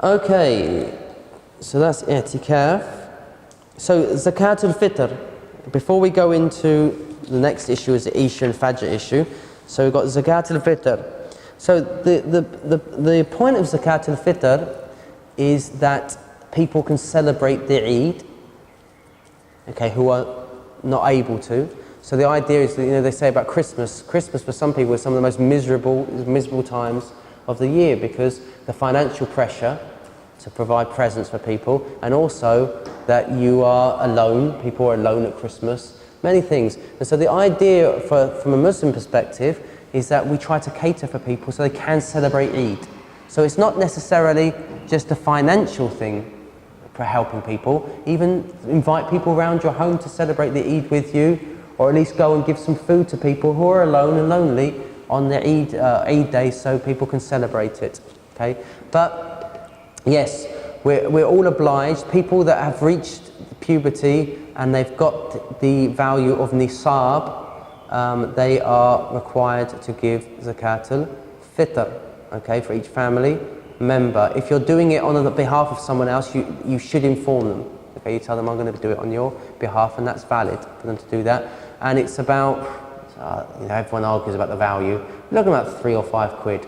Okay, so that's i'tikaf. So Zakat al-Fitr, before we go into the next issue is the Isha and Fajr issue. So we've got Zakat al-Fitr. So the point of Zakat al-Fitr is that people can celebrate the Eid, okay, who are not able to. So the idea is that, they say about Christmas for some people is some of the most miserable times of the year, because the financial pressure to provide presents for people, and also that you are alone, people are alone at Christmas, many things. And so the idea from a Muslim perspective is that we try to cater for people so they can celebrate Eid. So it's not necessarily just a financial thing for helping people. Even invite people around your home to celebrate the Eid with you, or at least go and give some food to people who are alone and lonely on the Eid day, so people can celebrate it. Okay, but yes, we're all obliged. People that have reached puberty and they've got the value of nisab, they are required to give Zakat al-Fitr, okay, for each family member. If you're doing it on the behalf of someone else, you should inform them. Okay, you tell them, I'm going to do it on your behalf, and that's valid for them to do that. And it's about, everyone argues about the value. You're looking at about £3 or £5,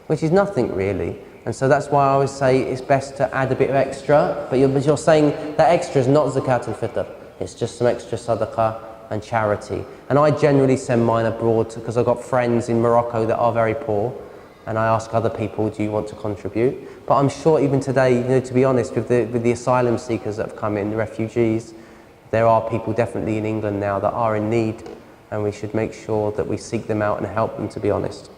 which is nothing really. And so that's why I always say it's best to add a bit of extra, but you're saying that extra is not Zakat al-Fitr. It's just some extra sadaqah and charity. And I generally send mine abroad because I've got friends in Morocco that are very poor, and I ask other people, do you want to contribute? But I'm sure even today, to be honest, with the asylum seekers that have come in, the refugees, there are people definitely in England now that are in need, and we should make sure that we seek them out and help them, to be honest.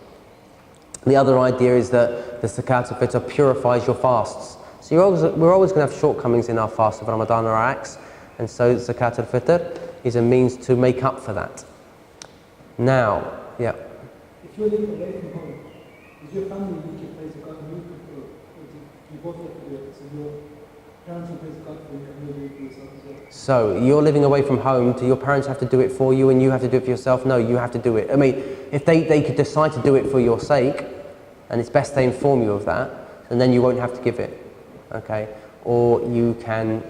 The other idea is that the Zakat al-Fitr purifies your fasts. So we're always going to have shortcomings in our fast of Ramadan or our acts, and so Zakat al-Fitr is a means to make up for that. Now, yeah. If you're living away from home, is your family you can pay Zakat and you both have to do it? So your parents will pay Zakat for you and you'll do it for yourself as well? So you're living away from home, do your parents have to do it for you and you have to do it for yourself? No, you have to do it. I mean, if they could decide to do it for your sake, and it's best they inform you of that, and then you won't have to give it, okay? Or you can,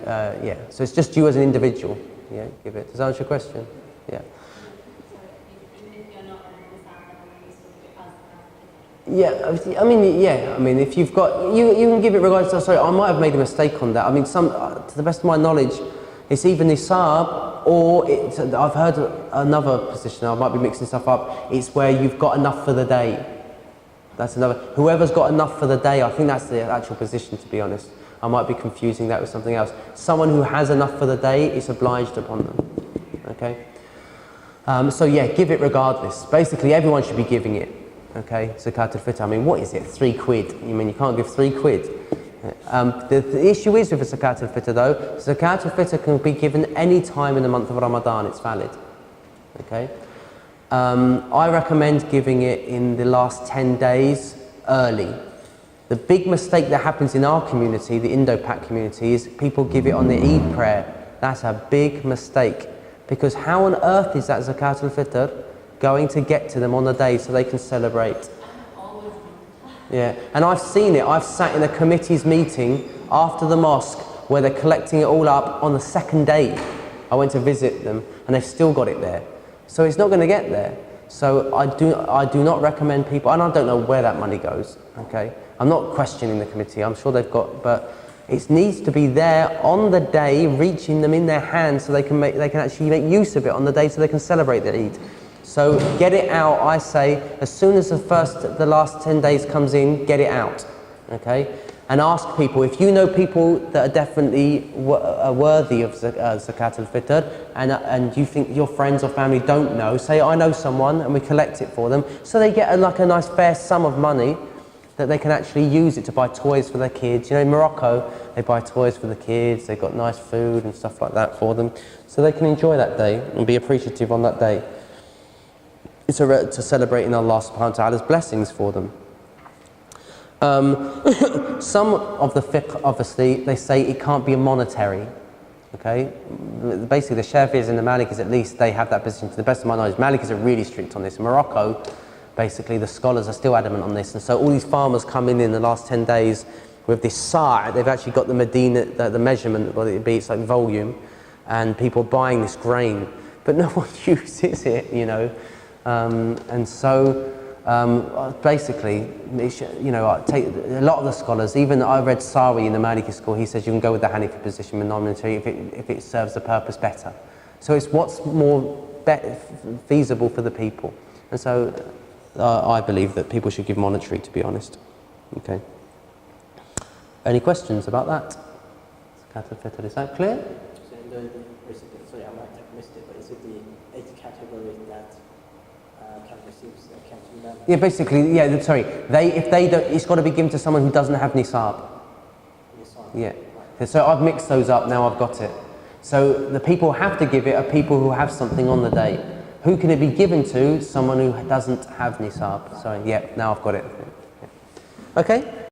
so it's just you as an individual, give it. Does that answer your question? Yeah. Yeah, I mean, if you've got, you can give it regardless. Sorry, I might have made a mistake on that. I mean, to the best of my knowledge, it's either nisab or I've heard another position. I might be mixing stuff up. It's where you've got enough for the day. That's another. Whoever's got enough for the day, I think that's the actual position. To be honest, I might be confusing that with something else. Someone who has enough for the day is obliged upon them. Okay. So yeah, give it regardless. Basically, everyone should be giving it. Okay, Zakat al-Fitr. I mean, what is it? £3? You mean you can't give £3? The issue is with the Zakat al-Fitr though, Zakat al-Fitr can be given any time in the month of Ramadan, it's valid. Okay? I recommend giving it in the last 10 days early. The big mistake that happens in our community, the Indo-Pak community, is people give it on the Eid prayer. That's a big mistake. Because how on earth is that Zakat al-Fitr going to get to them on the day so they can celebrate? Yeah, and I've seen it. I've sat in a committee's meeting after the mosque where they're collecting it all up on the second day. I went to visit them and they've still got it there. So it's not going to get there. So I do not recommend people, and I don't know where that money goes, okay? I'm not questioning the committee, I'm sure they've got, but it needs to be there on the day, reaching them in their hands so they can actually make use of it on the day so they can celebrate the Eid. So get it out, I say, as soon as the last 10 days comes in, get it out, okay? And ask people, if you know people that are definitely worthy of Zakat al-Fitr, and you think your friends or family don't know, say, I know someone, and we collect it for them, so they get a nice fair sum of money that they can actually use it to buy toys for their kids. In Morocco, they buy toys for the kids, they've got nice food and stuff like that for them, so they can enjoy that day and be appreciative on that day. It's to celebrating Allah subhanahu wa ta'ala's blessings for them. Some of the fiqh, obviously, they say it can't be a monetary. Okay? Basically, the Shafi'is and the Malikis, at least, they have that position. To the best of my knowledge, Malikis are really strict on this. In Morocco, basically, the scholars are still adamant on this. And so all these farmers come in the last 10 days, with this sa', they've actually got the Medina, the measurement, what it'd be, it's like volume, and people are buying this grain, but no one uses it, you know. And so basically, you know, I take a lot of the scholars, even I read Sawi in the Maliki school, he says you can go with the Hanafi position if it serves the purpose better. So it's what's more feasible for the people. And so I believe that people should give monetary, to be honest. Okay. Any questions about that? Zakat al-Fitr, is that clear? So in the recipient, sorry, I might have missed it, but is it the 8 categories that can receive zakat? Yeah, basically, yeah, sorry. If they don't, it's got to be given to someone who doesn't have nisab. Nisab. Yeah. So I've mixed those up, now I've got it. So the people who have to give it are people who have something on the day. Who can it be given to? Someone who doesn't have nisab. Sorry, yeah, now I've got it. Okay?